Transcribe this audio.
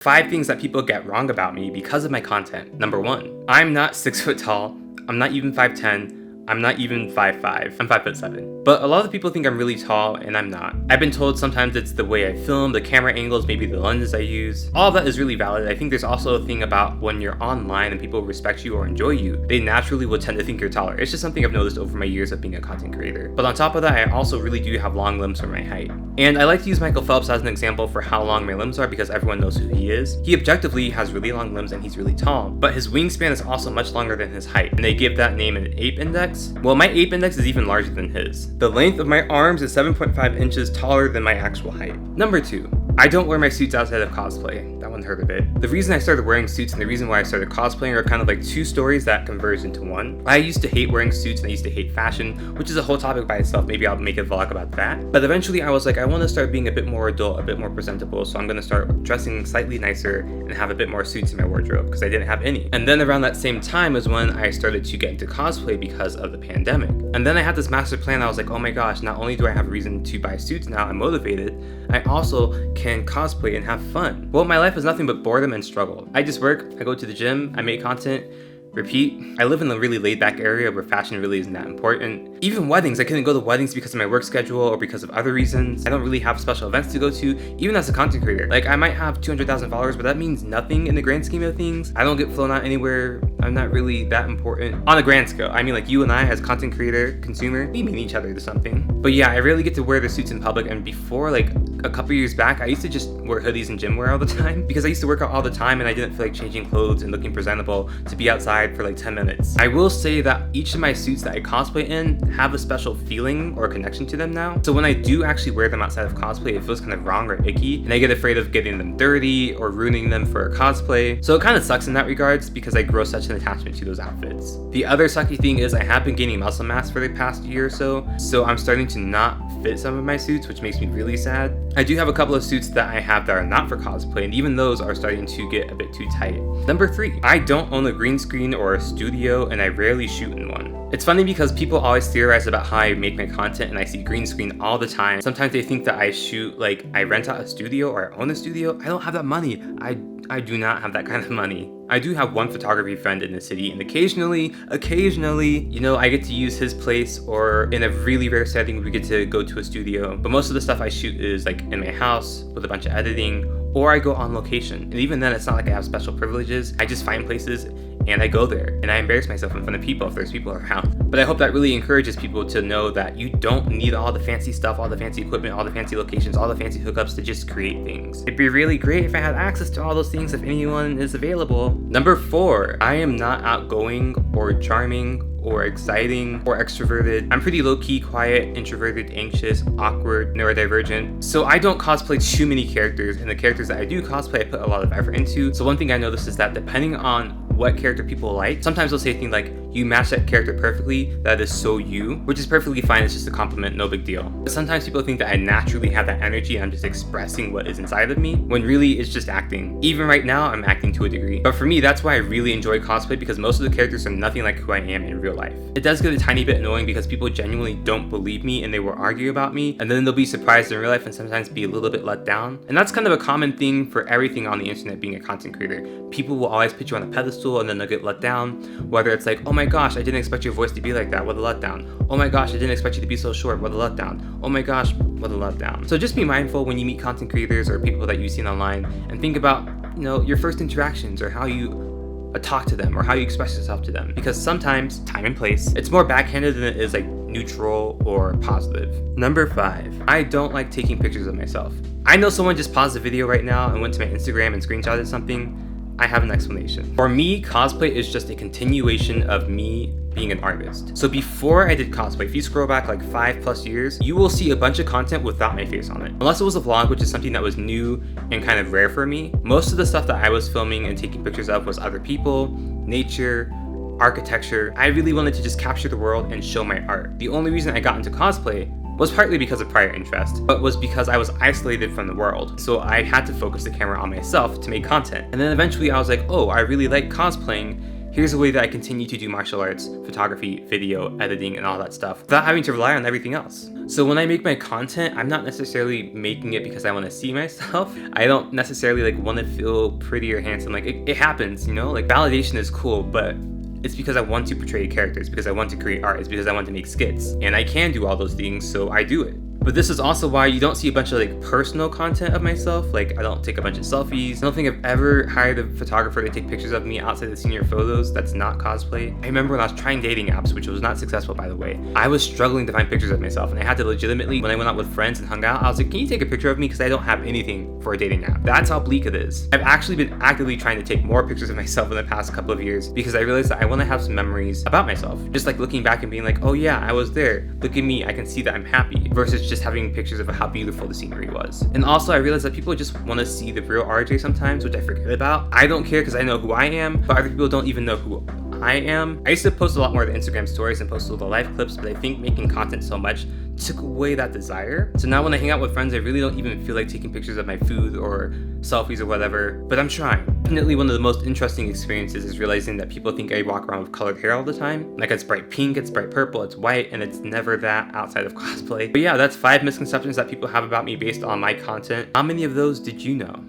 5 things that people get wrong about me because of my content. Number 1, I'm not 6 foot tall. I'm not even 5'10". I'm not even 5'5". I'm 5'7". But a lot of people think I'm really tall, and I'm not. I've been told sometimes it's the way I film, the camera angles, maybe the lenses I use. All of that is really valid. I think there's also a thing about when you're online and people respect you or enjoy you, they naturally will tend to think you're taller. It's just something I've noticed over my years of being a content creator. But on top of that, I also really do have long limbs for my height. And I like to use Michael Phelps as an example for how long my limbs are because everyone knows who he is. He objectively has really long limbs and he's really tall, but his wingspan is also much longer than his height, and they give that name an ape index. Well, my ape index is even larger than his. The length of my arms is 7.5 inches taller than my actual height. Number 2, I don't wear my suits outside of cosplay. That one hurt a bit. The reason I started wearing suits and the reason why I started cosplaying are kind of like 2 stories that converged into one. I used to hate wearing suits and I used to hate fashion, which is a whole topic by itself. Maybe I'll make a vlog about that. But eventually I was like, I want to start being a bit more adult, a bit more presentable, so I'm going to start dressing slightly nicer and have a bit more suits in my wardrobe because I didn't have any. And then around that same time was when I started to get into cosplay because of the pandemic. And then I had this master plan. I was like, oh my gosh, not only do I have a reason to buy suits now, I'm motivated, I also can cosplay and have fun. Well, my life is nothing but boredom and struggle. I just work, I go to the gym, I make content, repeat. I live in a really laid back area where fashion really isn't that important. Even weddings, I couldn't go to weddings because of my work schedule or because of other reasons. I don't really have special events to go to, even as a content creator. Like, I might have 200,000 followers, but that means nothing in the grand scheme of things. I don't get flown out anywhere. I'm not really that important on a grand scale. I mean, like, you and I as content creator, consumer, we mean each other to something. But yeah, I rarely get to wear the suits in public, and before, like, a couple years back, I used to just wear hoodies and gym wear all the time because I used to work out all the time and I didn't feel like changing clothes and looking presentable to be outside for like 10 minutes. I will say that each of my suits that I cosplay in have a special feeling or connection to them now. So when I do actually wear them outside of cosplay, it feels kind of wrong or icky, and I get afraid of getting them dirty or ruining them for a cosplay. So it kind of sucks in that regards because I grow such an attachment to those outfits. The other sucky thing is I have been gaining muscle mass for the past year or so I'm starting to not fit some of my suits, which makes me really sad. I do have a couple of suits that I have that are not for cosplay, and even those are starting to get a bit too tight. Number 3, I don't own a green screen or a studio, and I rarely shoot in one. It's funny because people always theorize about how I make my content, and I see green screen all the time. Sometimes they think that I shoot, like, I rent out a studio or I own a studio. I don't have that money. I do not have that kind of money. I do have one photography friend in the city, and occasionally, you know, I get to use his place, or in a really rare setting, we get to go to a studio. But most of the stuff I shoot is like in my house with a bunch of editing, or I go on location. And even then, it's not like I have special privileges. I just find places and I go there and I embarrass myself in front of people if there's people around. But I hope that really encourages people to know that you don't need all the fancy stuff, all the fancy equipment, all the fancy locations, all the fancy hookups to just create things. It'd be really great if I had access to all those things if anyone is available. Number 4, I am not outgoing or charming or exciting or extroverted. I'm pretty low-key, quiet, introverted, anxious, awkward, neurodivergent. So I don't cosplay too many characters, and the characters that I do cosplay I put a lot of effort into. So one thing I noticed is that depending on what character people like, sometimes they'll say things like, you match that character perfectly, that is so you, which is perfectly fine, it's just a compliment, no big deal. But sometimes people think that I naturally have that energy and I'm just expressing what is inside of me, when really it's just acting. Even right now, I'm acting to a degree. But for me, that's why I really enjoy cosplay, because most of the characters are nothing like who I am in real life. It does get a tiny bit annoying because people genuinely don't believe me and they will argue about me, and then they'll be surprised in real life and sometimes be a little bit let down. And that's kind of a common thing for everything on the internet being a content creator. People will always put you on a pedestal and then they'll get let down, whether it's like, oh my gosh, I didn't expect your voice to be like that, what a letdown. Oh my gosh, I didn't expect you to be so short, what a letdown. Oh my gosh, what a letdown. So just be mindful when you meet content creators or people that you've seen online, and think about, you know, your first interactions or how you talk to them or how you express yourself to them, because sometimes, time and place, it's more backhanded than it is like neutral or positive. Number 5, I don't like taking pictures of myself. I know someone just paused the video right now and went to my Instagram and screenshotted something. I have an explanation. For me, cosplay is just a continuation of me being an artist. So before I did cosplay, if you scroll back like 5+ years, you will see a bunch of content without my face on it. Unless it was a vlog, which is something that was new and kind of rare for me. Most of the stuff that I was filming and taking pictures of was other people, nature, architecture. I really wanted to just capture the world and show my art. The only reason I got into cosplay was partly because of prior interest, but was because I was isolated from the world. So I had to focus the camera on myself to make content. And then eventually I was like, oh, I really like cosplaying. Here's a way that I continue to do martial arts, photography, video, editing, and all that stuff without having to rely on everything else. So when I make my content, I'm not necessarily making it because I want to see myself. I don't necessarily like want to feel pretty or handsome. Like it happens, you know, like validation is cool, but it's because I want to portray characters, because I want to create art, it's because I want to make skits. And I can do all those things, so I do it. But this is also why you don't see a bunch of like personal content of myself. Like I don't take a bunch of selfies. I don't think I've ever hired a photographer to take pictures of me outside the senior photos. That's not cosplay. I remember when I was trying dating apps, which was not successful by the way, I was struggling to find pictures of myself, and I had to legitimately, when I went out with friends and hung out, I was like, can you take a picture of me? Because I don't have anything for a dating app. That's how bleak it is. I've actually been actively trying to take more pictures of myself in the past couple of years because I realized that I want to have some memories about myself. Just like looking back and being like, oh yeah, I was there. Look at me. I can see that I'm happy. Versus just having pictures of how beautiful the scenery was. And also I realized that people just want to see the real RJ sometimes, which I forget about. I don't care because I know who I am, but other people don't even know who I am. I used to post a lot more of the Instagram stories and post all the live clips, but I think making content so much took away that desire. So now when I hang out with friends, I really don't even feel like taking pictures of my food or selfies or whatever, but I'm trying. Definitely one of the most interesting experiences is realizing that people think I walk around with colored hair all the time. Like it's bright pink, it's bright purple, it's white, and it's never that outside of cosplay. But yeah, that's 5 misconceptions that people have about me based on my content. How many of those did you know?